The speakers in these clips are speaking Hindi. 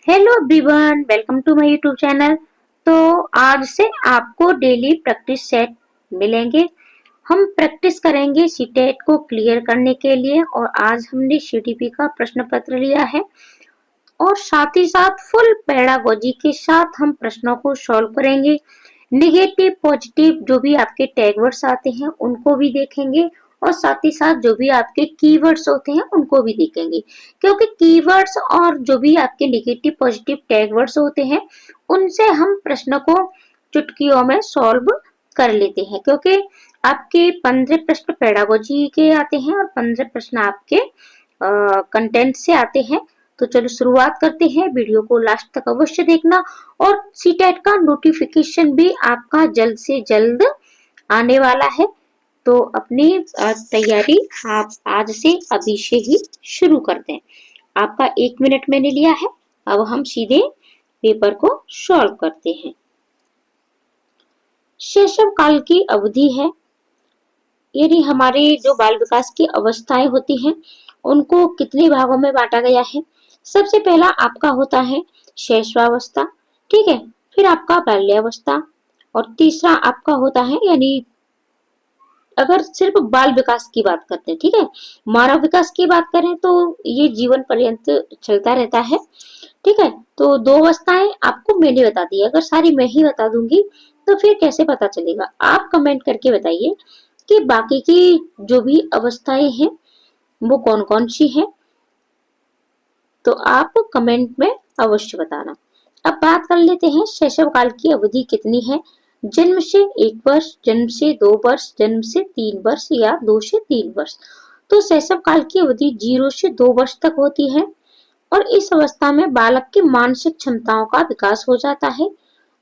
Hello everyone, welcome to my YouTube channel. तो आज से आपको डेली प्रैक्टिस सेट मिलेंगे। हम प्रैक्टिस करेंगे सीटेट को क्लियर करने के लिए और आज हमने सीटीपी का प्रश्न पत्र लिया है और साथ ही साथ फुल पेडागोजी के साथ हम प्रश्नों को सॉल्व करेंगे। निगेटिव पॉजिटिव जो भी आपके टैग वर्ड्स आते हैं उनको भी देखेंगे और साथ ही साथ जो भी आपके कीवर्ड्स होते हैं उनको भी देखेंगे, क्योंकि कीवर्ड्स और जो भी आपके निगेटिव पॉजिटिव टैग वर्ड्स होते हैं उनसे हम प्रश्न को चुटकियों में सॉल्व कर लेते हैं। क्योंकि आपके 15 प्रश्न पेडागोजी के आते हैं और 15 प्रश्न आपके कंटेंट से आते हैं। तो चलो शुरुआत करते हैं। वीडियो को लास्ट तक अवश्य देखना और सीटेट का नोटिफिकेशन भी आपका जल्द से जल्द आने वाला है। तो अपनी तैयारी आप आज से अभी से ही शुरू कर दें। आपका 1 मिनट मैंने लिया है। अब हम सीधे पेपर को सॉल्व करते हैं। शैशव काल की अवधि है, यानी हमारे जो बाल विकास की अवस्थाएं होती हैं उनको कितने भागों में बांटा गया है। सबसे पहला आपका होता है शैशवावस्था, ठीक है। फिर आपका बाल्यावस्था और तीसरा आपका होता है, यानी अगर सिर्फ बाल विकास की बात करते हैं, ठीक है, मानव विकास की बात करें तो ये जीवन पर्यंत चलता रहता है, ठीक है। तो 2 अवस्थाएं आपको मैंने बता दी, अगर सारी मैं ही बता दूंगी तो फिर कैसे पता चलेगा। आप कमेंट करके बताइए कि बाकी की जो भी अवस्थाएं हैं वो कौन कौन सी हैं। तो आप कमेंट में अवश्य बताना। अब बात कर लेते हैं शैशव काल की अवधि कितनी है। जन्म से 1 वर्ष, जन्म से 2 वर्ष, जन्म से 3 वर्ष या 2 से 3 वर्ष। तो शैशव काल की अवधि 0 से 2 वर्ष तक होती है और इस अवस्था में बालक की मानसिक क्षमताओं का विकास हो जाता है,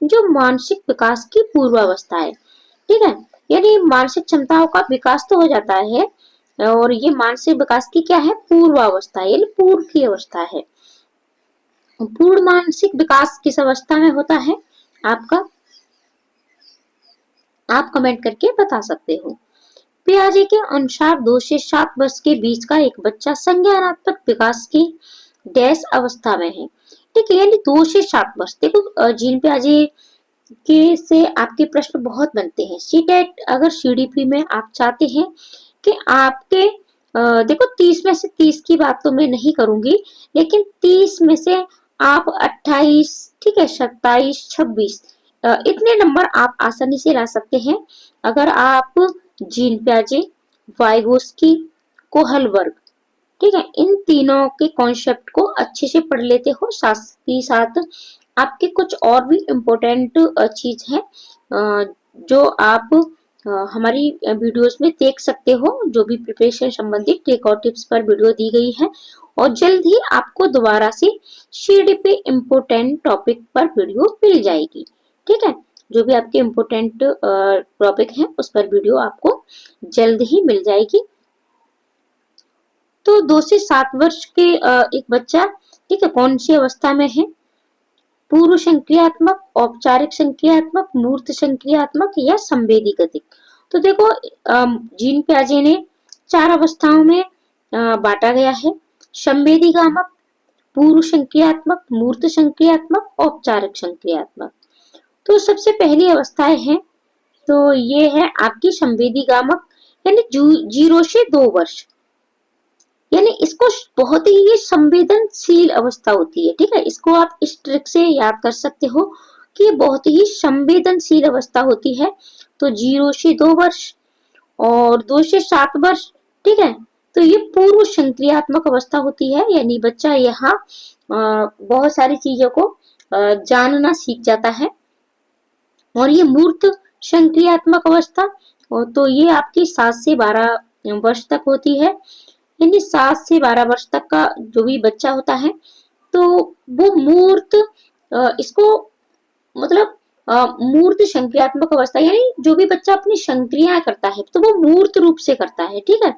जो मानसिक विकास की पूर्वावस्था है, ठीक है। यानी मानसिक क्षमताओं का विकास तो हो जाता है और ये मानसिक विकास की क्या है, पूर्वावस्था है, यानी पूर्व की अवस्था है। पूर्ण मानसिक विकास किस अवस्था में होता है आपका, आप कमेंट करके बता सकते हो। पियाजे के अनुसार 2 से 7 वर्ष के बीच का एक बच्चा संज्ञानात्मक विकास की डैश अवस्था में है, ठीक है। यानी 2 से 7 वर्ष। देखो जीन पियाजे के से आपके प्रश्न बहुत बनते हैं। सीटेट अगर सीडीपी में आप चाहते हैं कि आपके देखो 30 में से 30 की बात तो मैं नहीं करूंगी, लेकिन 30 में से आप 28, ठीक है, 27, 26 इतने नंबर आप आसानी से ला सकते हैं अगर आप जीन पियाजे, वाइगोस्की, कोहलबर्ग, ठीक है, इन तीनों के कॉन्सेप्ट को अच्छे से पढ़ लेते हो। साथ ही साथ आपके कुछ और भी इम्पोर्टेंट चीज है जो आप हमारी वीडियोस में देख सकते हो। जो भी प्रिपरेशन संबंधित ट्रिक और टिप्स पर वीडियो दी गई है और जल्द ही आपको दोबारा से सीडीपी इम्पोर्टेंट टॉपिक पर वीडियो मिल जाएगी, ठीक है। जो भी आपके इम्पोर्टेंट टॉपिक है उस पर वीडियो आपको जल्द ही मिल जाएगी। तो 2 से 7 वर्ष के एक बच्चा, ठीक है, कौन सी अवस्था में है, पूर्व संक्रियात्मक, औपचारिक संक्रियात्मक, मूर्त संक्रियात्मक या संवेदी गतिक। तो देखो जीन पियाजे ने 4 अवस्थाओं में बांटा गया है, संवेदी गामक, पूर्व संक्रियात्मक, मूर्त संक्रियात्मक, औपचारिक संक्रियात्मक। तो सबसे पहली अवस्थाएं हैं तो ये है आपकी संवेदी गामक, यानी 0 से 2 वर्ष, यानी इसको बहुत ही ये संवेदनशील अवस्था होती है, ठीक है। इसको आप इस ट्रिक से याद कर सकते हो कि ये बहुत ही संवेदनशील अवस्था होती है। तो 0 से 2 वर्ष और 2 से 7 वर्ष, ठीक है। तो ये पूर्व संक्रियात्मक अवस्था होती है, यानी बच्चा यहाँ बहुत सारी चीजों को जानना सीख जाता है। और ये मूर्त संक्रियात्मक अवस्था तो ये आपकी 7 से 12 वर्ष तक होती है, यानी 7 से 12 वर्ष तक का जो भी बच्चा होता है तो वो मूर्त इसको मतलब मूर्त संक्रियात्मक अवस्था, यानी जो भी बच्चा अपनी संक्रियाएं करता है तो वो मूर्त रूप से करता है, ठीक है,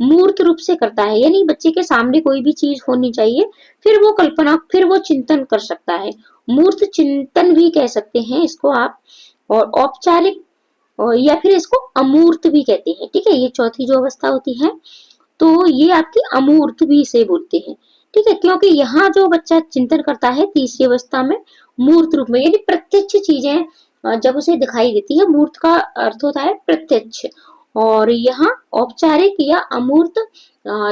मूर्त रूप से करता है। यानी बच्चे के सामने कोई भी चीज होनी चाहिए, फिर वो कल्पना, फिर वो चिंतन कर सकता है। मूर्त चिंतन भी कह सकते हैं इसको आप। और औपचारिक या फिर इसको अमूर्त भी कहते हैं, ठीक है। ये चौथी जो अवस्था होती है तो ये आपकी अमूर्त भी इसे बोलते हैं, ठीक है, क्योंकि यहाँ जो बच्चा चिंतन करता है तीसरी अवस्था में मूर्त रूप में, यानी प्रत्यक्ष चीजें जब उसे दिखाई देती है, मूर्त का अर्थ होता है प्रत्यक्ष, और यहाँ औपचारिक या अमूर्त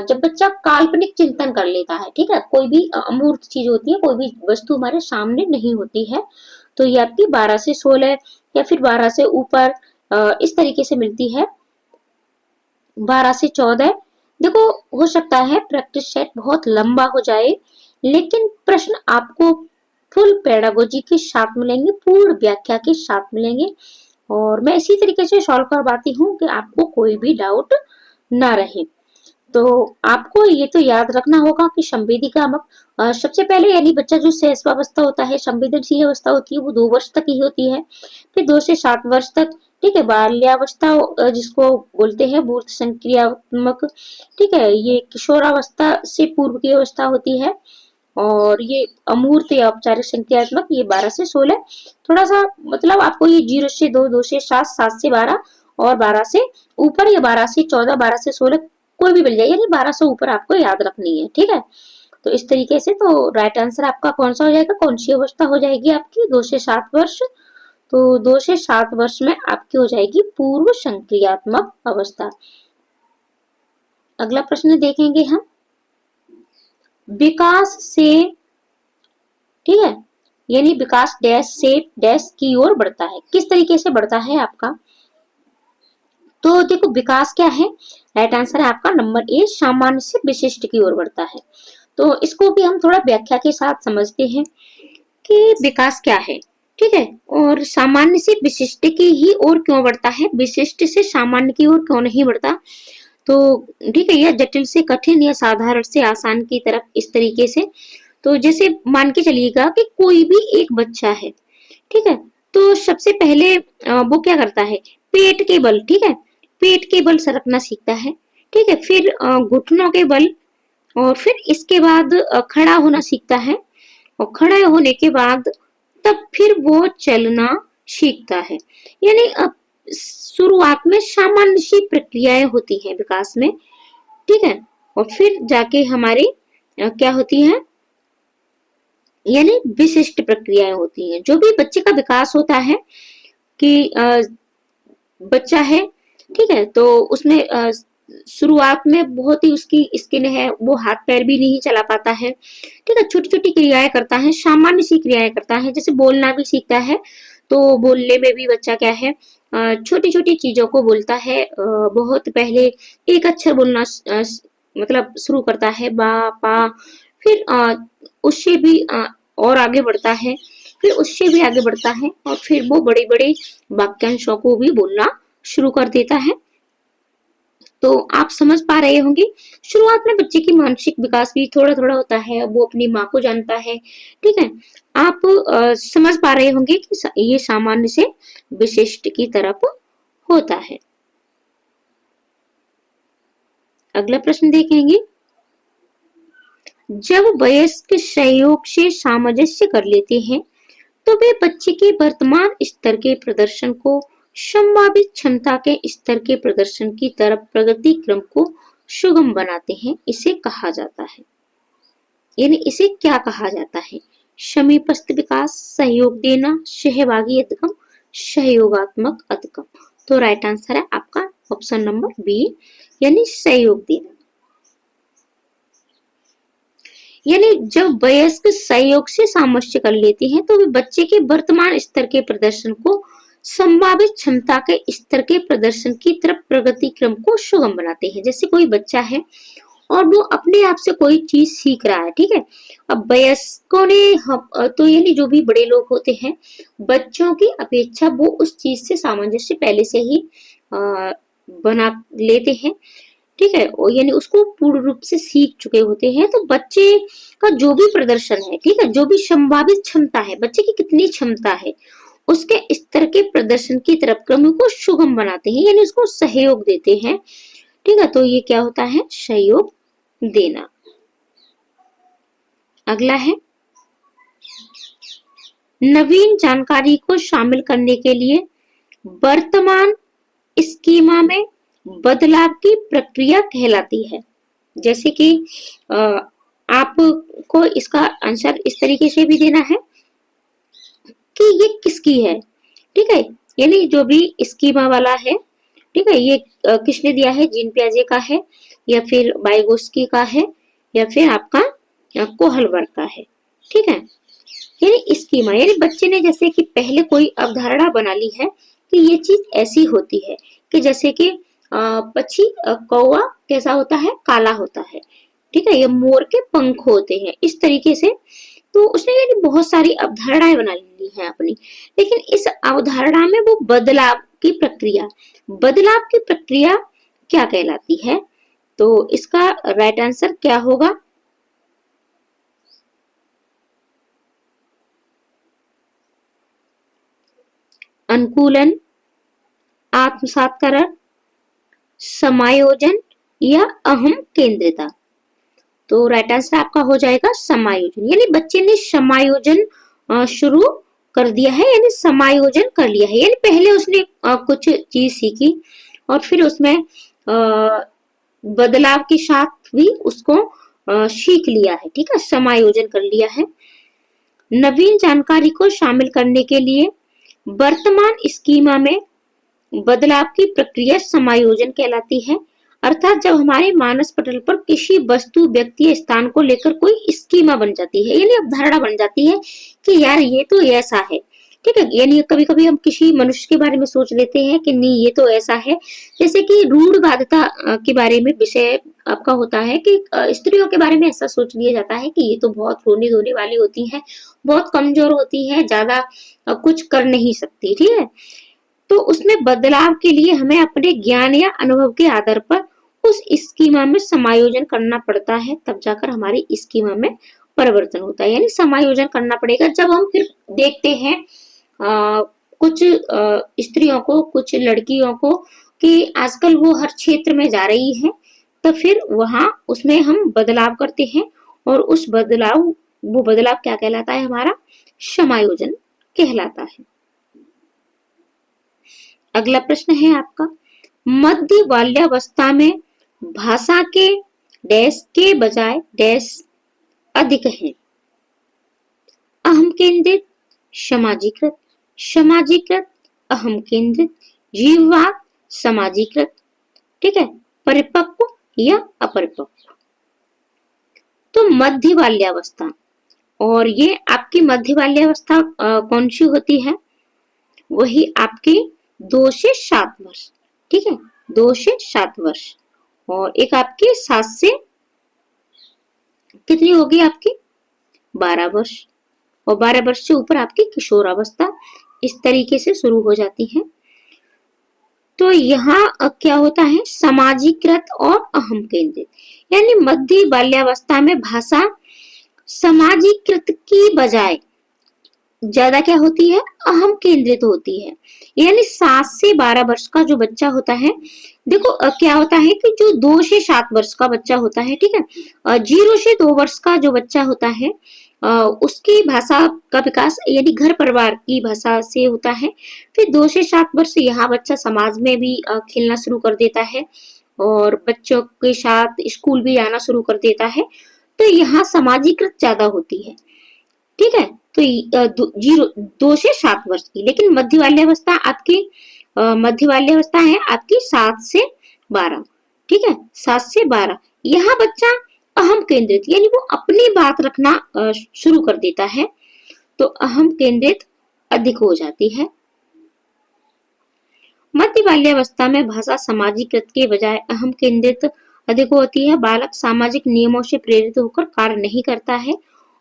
जब बच्चा काल्पनिक चिंतन कर लेता है, ठीक है, कोई भी अमूर्त चीज होती है, कोई भी वस्तु हमारे सामने नहीं होती है, तो ये आपकी 12 से 16 या फिर 12 से ऊपर इस तरीके से मिलती है, 12 से 14। देखो, हो सकता है प्रैक्टिस सेट बहुत लंबा हो जाए, लेकिन प्रश्न आपको फुल पेडागोजी के साथ मिलेंगे, पूर्ण व्याख्या के साथ मिलेंगे, और मैं इसी तरीके से सॉल्व करवाती हूँ कि आपको कोई भी डाउट ना रहे। तो आपको ये तो याद रखना होगा कि संवेदीकामक सबसे पहले, यानी बच्चा जो शैशवावस्था होता है, संवेदनशील अवस्था होती है, वो 2 वर्ष तक ही होती है, फिर 2 से 7 वर्ष तक, ठीक है, बाल्यावस्था जिसको बोलते हैं मूर्त संक्रियात्मक, ठीक है, ये किशोरावस्था से पूर्व की अवस्था होती है, और ये अमूर्त या औपचारिक संक्रियात्मक ये 12 से 16। थोड़ा सा मतलब आपको ये 0 से 2, 2 से 7, 7 से 12 और 12 से ऊपर, या 12 से 14, 12 से 16 कोई भी मिल जाए, यानी 12 से ऊपर आपको याद रखनी है, ठीक है। तो इस तरीके से तो राइट आंसर आपका कौन सा हो जाएगा, कौन सी अवस्था हो जाएगी आपकी, 2 से 7 वर्ष। तो 2 से 7 वर्ष में आपकी हो जाएगी पूर्व संक्रियात्मक अवस्था। अगला प्रश्न देखेंगे हम, विकास से, ठीक है, यानी विकास डैश से डैश की ओर बढ़ता है, किस तरीके से बढ़ता है आपका, तो देखो विकास क्या है, राइट आंसर है आपका नंबर ए, सामान्य से विशिष्ट की ओर बढ़ता है। तो इसको भी हम थोड़ा व्याख्या के साथ समझते हैं कि विकास क्या है, ठीक है, और सामान्य से विशिष्ट की ही ओर क्यों बढ़ता है, विशिष्ट से सामान्य की ओर क्यों नहीं बढ़ता। तो ठीक है, यह जटिल से कठिन या साधारण से आसान की तरफ, इस तरीके से। तो जैसे मान के चलिएगा कि कोई भी एक बच्चा है, ठीक है, तो सबसे पहले वो क्या करता है, पेट के बल, ठीक है, पेट के बल सरकना सीखता है, ठीक है, फिर घुटनों के बल, और फिर इसके बाद खड़ा होना सीखता है, और खड़ा होने के बाद तब फिर वो चलना सीखता है। यानी शुरुआत में सामान्य सी प्रक्रियाएं होती हैं विकास में, ठीक है, और फिर जाके हमारी क्या होती है, यानी विशिष्ट प्रक्रियाएं होती हैं। जो भी बच्चे का विकास होता है कि बच्चा है, ठीक है, तो उसमें शुरुआत में बहुत ही उसकी स्किन है, वो हाथ पैर भी नहीं चला पाता है, ठीक है, छोटी छोटी क्रियाएं करता है, सामान्य सी क्रियाएं करता है, जैसे बोलना भी सीखता है, तो बोलने में भी बच्चा क्या है, छोटी छोटी चीजों को बोलता है, बहुत पहले एक अक्षर बोलना मतलब शुरू करता है, बा पा, फिर उससे भी और आगे बढ़ता है, फिर उससे भी आगे बढ़ता है, और फिर वो बड़े बड़े वाक्यांशों को भी बोलना शुरू कर देता है। तो आप समझ पा रहे होंगे, शुरुआत में बच्चे की मानसिक विकास भी थोड़ा थोड़ा होता है, वो अपनी माँ को जानता है, ठीक है, आप समझ पा रहे होंगे कि ये सामान्य से विशिष्ट की तरफ होता है। अगला प्रश्न देखेंगे, जब वयस्क सहयोग से सामंजस्य कर लेते हैं, तो वे बच्चे के वर्तमान स्तर के प्रदर्शन को संभावित क्षमता के स्तर के प्रदर्शन की तरफ प्रगति क्रम को सुगम बनाते हैं, इसे कहा जाता है, यानी इसे क्या कहा जाता है, समीपस्थ विकास, सहयोग देना, सहभागी अधिगम, सहयोगात्मक अधिगम। तो राइट आंसर है आपका ऑप्शन नंबर बी, यानी सहयोग देना। यानी जब वयस्क सहयोग से सामंजस्य कर लेते हैं, तो वे बच्चे के वर्तमान स्तर के प्रदर्शन को संभावित क्षमता के स्तर के प्रदर्शन की तरफ प्रगति क्रम को सुगम बनाते हैं। जैसे कोई बच्चा है और वो अपने आप से कोई चीज सीख रहा है, ठीक है, अब वयस्कों ने तो यानी जो भी बड़े लोग होते हैं, बच्चों की अपेक्षा वो उस चीज से सामंजस्य पहले से ही बना लेते हैं, ठीक है, और यानी उसको पूर्ण रूप से सीख चुके होते हैं। तो बच्चे का जो भी प्रदर्शन है, ठीक है, जो भी संभावित क्षमता है, बच्चे की कितनी क्षमता है, उसके स्तर के प्रदर्शन की तरफ क्रम को सुगम बनाते हैं, यानी उसको सहयोग देते हैं, ठीक है, तो ये क्या होता है, सहयोग देना। अगला है, नवीन जानकारी को शामिल करने के लिए वर्तमान स्कीमा में बदलाव की प्रक्रिया कहलाती है। जैसे कि आपको इसका आंसर इस तरीके से भी देना है कि ये किसकी है, ठीक है, यानी जो भी स्कीमा वाला है, ठीक है, ये किसने दिया है, जीन पियाजे का है या फिर बाइगोस्की का है या फिर आपका कोहलबर्ग का है, ठीक है। यानी स्कीमा यानी बच्चे ने जैसे कि पहले कोई अवधारणा बना ली है कि ये चीज ऐसी होती है, कि जैसे कि पक्षी कौवा कैसा होता है, काला होता है, ठीक है, ये मोर के पंख होते हैं, इस तरीके से। तो उसने यानी बहुत सारी अवधारणाएं बना ली हैं अपनी, लेकिन इस अवधारणा में वो बदलाव की प्रक्रिया क्या कहलाती है? तो इसका राइट आंसर क्या होगा? अनुकूलन, आत्मसातकरण, समायोजन या अहम केंद्रिता। तो राइट आंसर आपका हो जाएगा समायोजन, यानी बच्चे ने समायोजन शुरू कर दिया है, यानी समायोजन कर लिया है, यानी पहले उसने कुछ चीज सीखी और फिर उसमें बदलाव के साथ भी उसको सीख लिया है, ठीक है, समायोजन कर लिया है। नवीन जानकारी को शामिल करने के लिए वर्तमान स्कीमा में बदलाव की प्रक्रिया समायोजन कहलाती है। अर्थात जब हमारे मानस पटल पर किसी वस्तु, व्यक्ति या स्थान को लेकर कोई स्कीमा बन जाती है, यानी अवधारणा बन जाती है कि यार ये तो ऐसा है, ठीक है, यानी कभी कभी हम किसी मनुष्य के बारे में सोच लेते हैं कि नहीं ये तो ऐसा है, जैसे कि रूढ़वादिता के बारे में विषय आपका होता है कि स्त्रियों के बारे में ऐसा सोच लिया जाता है कि ये तो बहुत रोने धोने वाली होती है, बहुत कमजोर होती है, ज्यादा कुछ कर नहीं सकती, ठीक है। तो उसमें बदलाव के लिए हमें अपने ज्ञान या अनुभव के आधार पर उस स्कीमा में समायोजन करना पड़ता है, तब जाकर हमारी स्कीमा में परिवर्तन होता है, यानी समायोजन करना पड़ेगा। जब हम फिर देखते हैं कुछ स्त्रियों को, कुछ लड़कियों को कि आजकल वो हर क्षेत्र में जा रही है, तो फिर वहां उसमें हम बदलाव करते हैं और वो बदलाव क्या कहलाता है, हमारा समायोजन कहलाता है। अगला प्रश्न है आपका, मध्य बाल्यावस्था में भाषा के डैश के बजाय डैश अधिक है? अहम केंद्रित, सामाजिकृत, सामाजिकृत अहम केंद्रित, जीववाद, सामाजिकृत, ठीक है, परिपक्व या अपरिपक्व। तो मध्य बाल्यावस्था, और ये आपकी मध्य बाल्यावस्था कौन सी होती है? वही आपकी 2 से 7 वर्ष, ठीक है, 2 से 7 वर्ष, और एक आपकी 7 से कितनी होगी आपकी 12 वर्ष, और 12 वर्ष से ऊपर आपकी किशोरावस्था, इस तरीके से शुरू हो जाती है। तो यहाँ क्या होता है, सामाजिकृत और अहम केंद्रित, यानी मध्य बाल्यावस्था में भाषा सामाजिकृत की बजाय ज्यादा क्या होती है, अहम केंद्रित होती है। यानी 7 से 12 वर्ष का जो बच्चा होता है, देखो क्या होता है कि जो 2 से 7 वर्ष का बच्चा होता है, ठीक है, 0 से 2 वर्ष का जो बच्चा होता है, उसकी भाषा का विकास यानी घर परिवार की भाषा से होता है। फिर 2 से 7 वर्ष यहाँ बच्चा समाज में भी खेलना शुरू कर देता है और बच्चों के साथ स्कूल भी आना शुरू कर देता है, तो यहाँ सामाजिकृत ज्यादा होती है, ठीक है। तो 2 से 7 वर्ष की, लेकिन मध्य बाल्यावस्था है आपकी 7 से 12, ठीक है, 7 से 12। यहाँ बच्चा अहम केंद्रित यानी वो अपनी बात रखना शुरू कर देता है, तो अहम केंद्रित अधिक हो जाती है। मध्य बाल्यावस्था में भाषा सामाजिकृत के बजाय अहम केंद्रित अधिक होती है। बालक सामाजिक नियमों से प्रेरित होकर कार्य नहीं करता है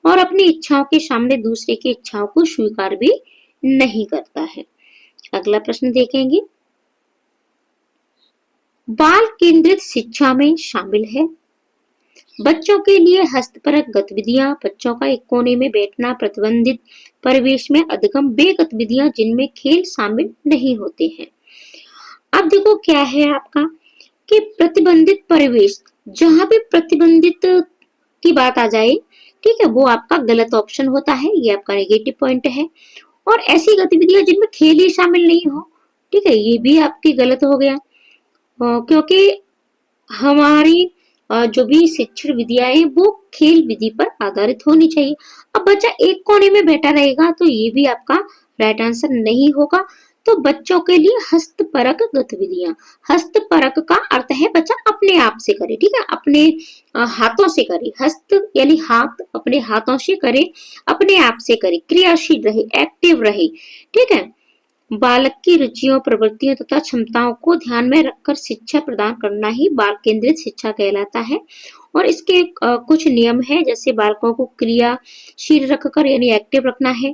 और अपनी इच्छाओं के सामने दूसरे की इच्छाओं को स्वीकार भी नहीं करता है। अगला प्रश्न देखेंगे, बाल केंद्रित शिक्षा में शामिल है बच्चों के लिए हस्तपरक गतिविधियां, बच्चों का एक कोने में बैठना, प्रतिबंधित परिवेश में अधिगम, वे गतिविधियां जिनमें खेल शामिल नहीं होते हैं। अब देखो क्या है आपका कि प्रतिबंधित परिवेश, जहां भी प्रतिबंधित की बात आ जाए, ठीक है, वो आपका गलत ऑप्शन होता है, ये आपका नेगेटिव पॉइंट है। और ऐसी गतिविधियां जिनमें खेल ही शामिल नहीं हो, ठीक है, ये भी आपकी गलत हो गया, क्योंकि हमारी जो भी शिक्षण विधियां हैं वो खेल विधि पर आधारित होनी चाहिए। अब बच्चा एक कोने में बैठा रहेगा तो ये भी आपका राइट आंसर नहीं होगा। तो बच्चों के लिए हस्तपरक गतिविधियां, हस्तपरक का अर्थ है बच्चा अपने आप से करे, ठीक है, अपने हाथों से करे, हस्त यानी हाथ, अपने हाथों से करे, अपने आप से करे, क्रियाशील रहे, एक्टिव रहे, ठीक है। बालक की रुचियों, प्रवृत्तियों तथा क्षमताओं को ध्यान में रखकर शिक्षा प्रदान करना ही बाल केंद्रित शिक्षा कहलाता है। और इसके कुछ नियम है, जैसे बालकों को क्रियाशील रखकर यानी एक्टिव रखना है,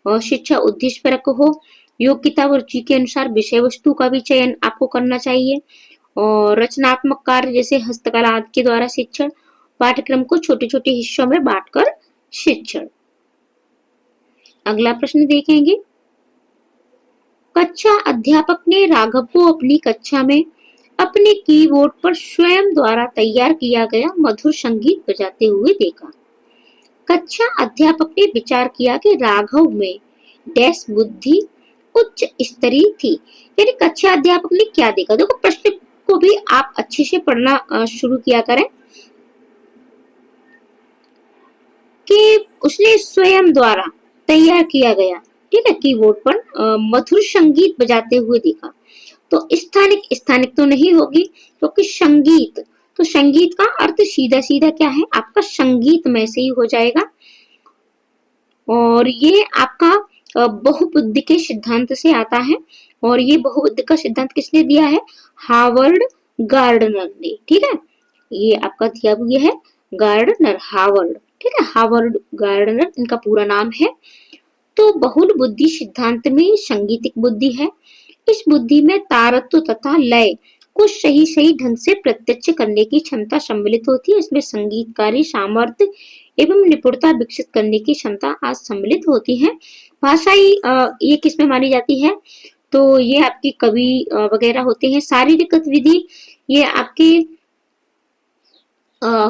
और शिक्षा उद्देश्य परक हो, योग्यता व रुचि के अनुसार विषय वस्तु का भी चयन आपको करना चाहिए, और रचनात्मक कार्य जैसे हस्तकला आदि के द्वारा शिक्षण, पाठ्यक्रम को छोटे छोटे हिस्सों में बांटकर शिक्षण। अगला प्रश्न देखेंगे। कक्षा अध्यापक ने राघव को अपनी कक्षा में अपने कीबोर्ड पर स्वयं द्वारा तैयार किया गया मधुर संगीत बजाते हुए देखा। कक्षा अध्यापक ने विचार किया कि राघव में डैश बुद्धि उच्च स्तरीय थी। यानी कक्षा अध्यापक ने क्या देखा? देखो प्रश्न को भी आप अच्छे से पढ़ना शुरू किया करें कि उसने स्वयं द्वारा तैयार किया गया, ठीक है, कीबोर्ड पर मधुर संगीत बजाते हुए देखा। तो स्थानिक, स्थानिक तो नहीं होगी क्योंकि संगीत, तो संगीत का अर्थ सीधा सीधा क्या है आपका संगीत में से ही हो जाएगा। और ये आपका बहुबुद्धि के सिद्धांत से आता है, और ये बहुबुद्धि का सिद्धांत किसने दिया है? हावर्ड गार्डनर ने, ठीक है, ये आपका दिया हुआ है गार्डनर, हावर्ड, ठीक है, हावर्ड गार्डनर इनका पूरा नाम है। तो बहुल बुद्धि सिद्धांत में संगीतिक बुद्धि है। इस बुद्धि में तारत्व तथा लय को सही सही ढंग से प्रत्यक्ष करने की क्षमता सम्मिलित होती है। इसमें संगीतकारी सामर्थ्य एवं निपुणता विकसित करने की क्षमता आज सम्मिलित होती है। भाषाई ये किसमें मानी जाती है? तो ये आपकी कवि वगैरह होते हैं। शारीरिक गतिविधि ये आपके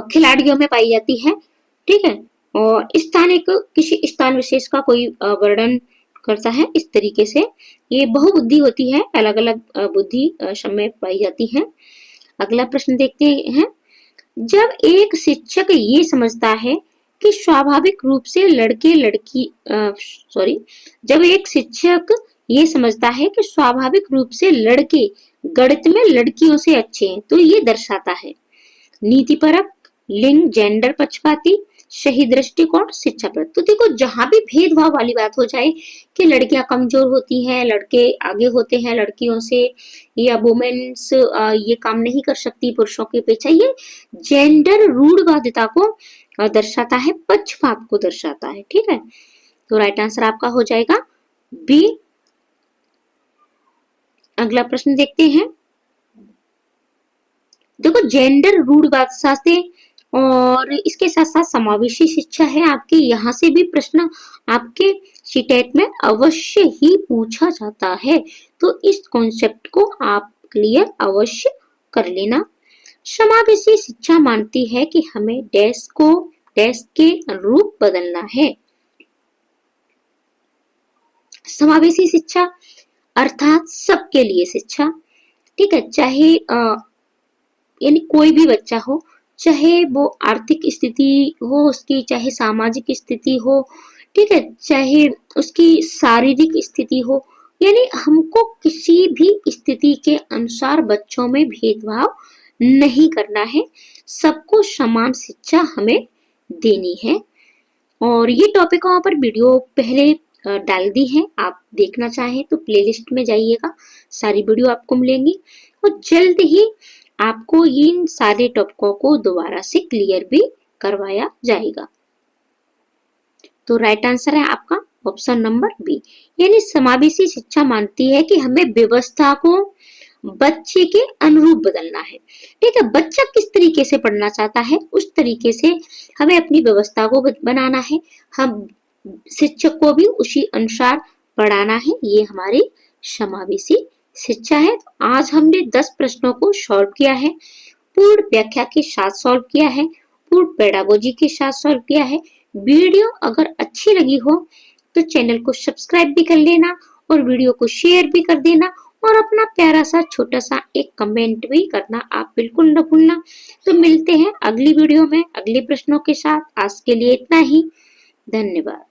खिलाड़ियों में पाई जाती है, ठीक है। और स्थानिक किसी स्थान विशेष का कोई वर्णन करता है, इस तरीके से ये बहुबुद्धि होती है, अलग अलग बुद्धि सब में पाई जाती है। अगला प्रश्न देखते हैं। जब एक शिक्षक ये समझता है कि स्वाभाविक रूप से लड़के लड़की जब एक शिक्षक ये समझता है कि स्वाभाविक रूप से लड़के गणित में लड़कियों से अच्छे हैं, तो ये दर्शाता है नीतिपरक, लिंग जेंडर पक्षपाती, सही दृष्टिकोण, शिक्षा पर। तो देखो जहां भी भेदभाव वाली बात हो जाए कि लड़कियां कमजोर होती हैं, लड़के आगे होते हैं लड़कियों से, या वुमेन्स ये काम नहीं कर सकती पुरुषों की अपेक्षा, ये जेंडर रूढ़वादिता को दर्शाता है, पक्षपात को दर्शाता है, ठीक है। तो राइट आंसर आपका हो जाएगा बी। अगला प्रश्न देखते हैं। देखो जेंडर रूढ़वादिता से और इसके साथ साथ समावेशी शिक्षा है आपके, यहाँ से भी प्रश्न आपके सीटेट में अवश्य ही पूछा जाता है, तो इस कॉन्सेप्ट को आप क्लियर अवश्य कर लेना। समावेशी शिक्षा मानती है कि हमें डैश को डैश के अनुरूप बदलना है। समावेशी शिक्षा अर्थात सबके लिए शिक्षा, ठीक है, चाहे यानी कोई भी बच्चा हो, चाहे वो आर्थिक स्थिति हो उसकी, चाहे सामाजिक स्थिति हो, ठीक है, चाहे उसकी शारीरिक स्थिति हो, यानी हमको किसी भी स्थिति के अनुसार बच्चों में भेदभाव नहीं करना है, सबको समान शिक्षा हमें देनी है। और ये टॉपिक वहां पर वीडियो पहले डाल दी है, आप देखना चाहें तो प्लेलिस्ट में जाइएगा, सारी वीडियो आपको मिलेंगी, और जल्द ही आपको इन सारे टॉपिकों को दोबारा से क्लियर भी करवाया जाएगा। तो राइट आंसर है आपका ऑप्शन नंबर बी, यानी समावेशी शिक्षा मानती है कि हमें व्यवस्था को बच्चे के अनुरूप बदलना है, ठीक है, बच्चा किस तरीके से पढ़ना चाहता है उस तरीके से हमें अपनी व्यवस्था को बनाना है, हम शिक्षक को भी उसी अनुसार पढ़ाना है, ये हमारी समावेशी शिक्षा है। तो आज हमने 10 प्रश्नों को सॉल्व किया है, पूर्ण व्याख्या के साथ सॉल्व किया है, पूर्ण पेडागोजी के साथ सॉल्व किया है। वीडियो अगर अच्छी लगी हो तो चैनल को सब्सक्राइब भी कर लेना और वीडियो को शेयर भी कर देना, और अपना प्यारा सा छोटा सा एक कमेंट भी करना आप बिल्कुल न भूलना। तो मिलते हैं अगली वीडियो में अगले प्रश्नों के साथ। आज के लिए इतना ही। धन्यवाद।